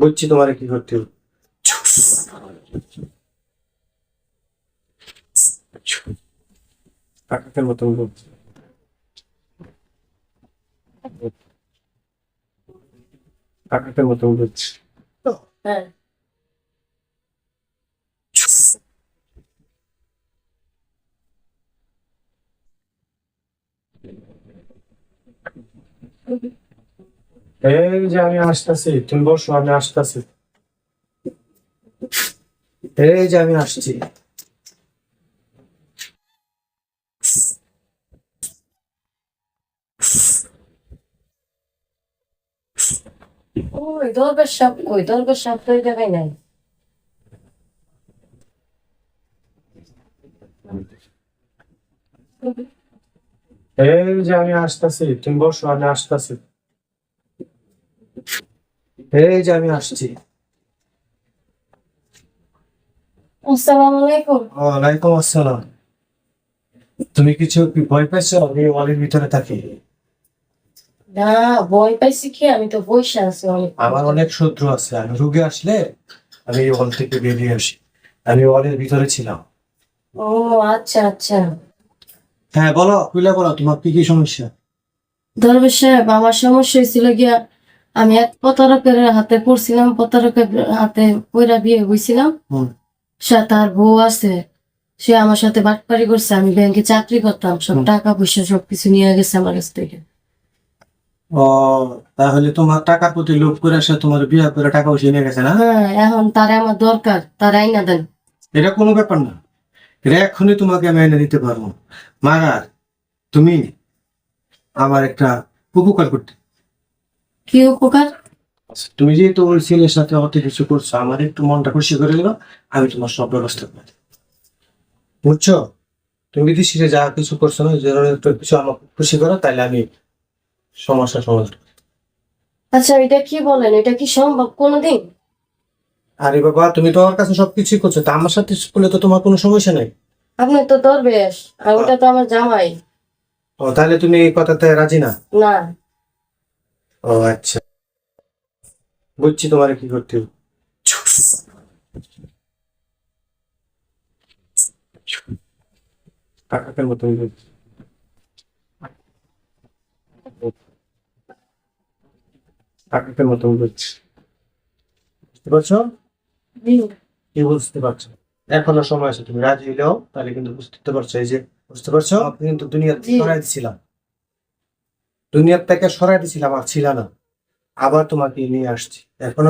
বুঝছি তোমার কি করতে হবে। কাকাকের মতন বলছি, কাকাকের মতন বলছি। হ্যাঁ, এই যে আমি আসতেছি, তুমি বসো, আমি আসতেছি। এই যে আমি আসছি। ওই দরকার সাপ তো ওই জায়গায় নাই। এই যে আমি আসতেছি, তুমি বসো, আমি আসতেছি। এই যে আমি আসছি। আসসালামু আলাইকুম। ওয়ালাইকুম আসসালাম। তুমি কিছু কি ভয় পাইছো? আমি ওয়ালের ভিতরে থাকি। না, ভয় পাইছি কি, আমি তো বসে আছি অনেক। আমার অনেক শত্রু আছে, আমি রুগে আসলে আমি এই ওয়াল থেকে বেরিয়ে আসি। আমি ওয়ালের ভিতরে ছিলাম। ও আচ্ছা আচ্ছা। হ্যাঁ বলো, খুলে বলো, তোমার কি কি সমস্যা? দরবেশ সাহেব, আমার সমস্যা হয়েছিল গিয়া, আমি এক প্রতারকের হাতে পড়ছিলাম, প্রতারকের হাতে পইরা বিয়ে হয়েছিলাম। হুম। সে তার বউ আছে, সে আমার সাথে বাটপারি করছে। আমি ব্যাংকে চাকরি করতাম, সব টাকা পয়সা সবকিছু নিয়ে গেছে আমার কাছ থেকে। ও, তাহলে তোমার টাকার প্রতি লোভ করে সে তোমার বিয়ে করে টাকা পয়সা নিয়ে গেছে না? হ্যাঁ, এখন তারে আমার দরকার, তার আইনা দেন। এটা কোনো ব্যাপার না, এটা এখনই তোমাকে আমি এনে দিতে পারবো। মাগার, তুমি আমার একটা উপকার করতে। কি উপকার? তুমি যেহেতু ওই ছেলের সাথে অত কিছু করছো, আমার একটু মনটা খুশি করে দিল, আমি তোমার সব ব্যবস্থা করে দেব। বুঝছো? তুমি যদি সেটা যা কিছু করছো না, যেন একটু কিছু আমাকে খুশি করো, তাহলে আমি সমস্যা সমাধান করব। আচ্ছা, এটা কি বলেন, এটা কি সম্ভব কোনোদিন? আরে বাবা, তুমি তো আমার কাছে সবকিছুই করছো, তা আমার সাথে করলে তো তোমার কোনো সমস্যা নেই। আপনি তো দরবেশ, আর ওটা তো আমার জামাই। ও, তাহলে তুমি এই কথাতে রাজি না? না। ও আচ্ছা, বুঝছি তোমার কি করতে হবে। কাকাকের মতন বলছি, কাকাকের মতন বলছি। বুঝতে পারছো? কি বুঝতে পারছো? এখনো সময় আছে, তুমি রাজি হলেও তাহলে কিন্তু বুঝতে পারছো। এই যে, বুঝতে পারছো, আমি কিন্তু দুনিয়া থেকে জি। সরাই দিছিলাম, দুনিয়ার থেকে সরাই দিছিলাম, আর ছিল না, আবার তোমাকে নিয়ে আসছি। এখনো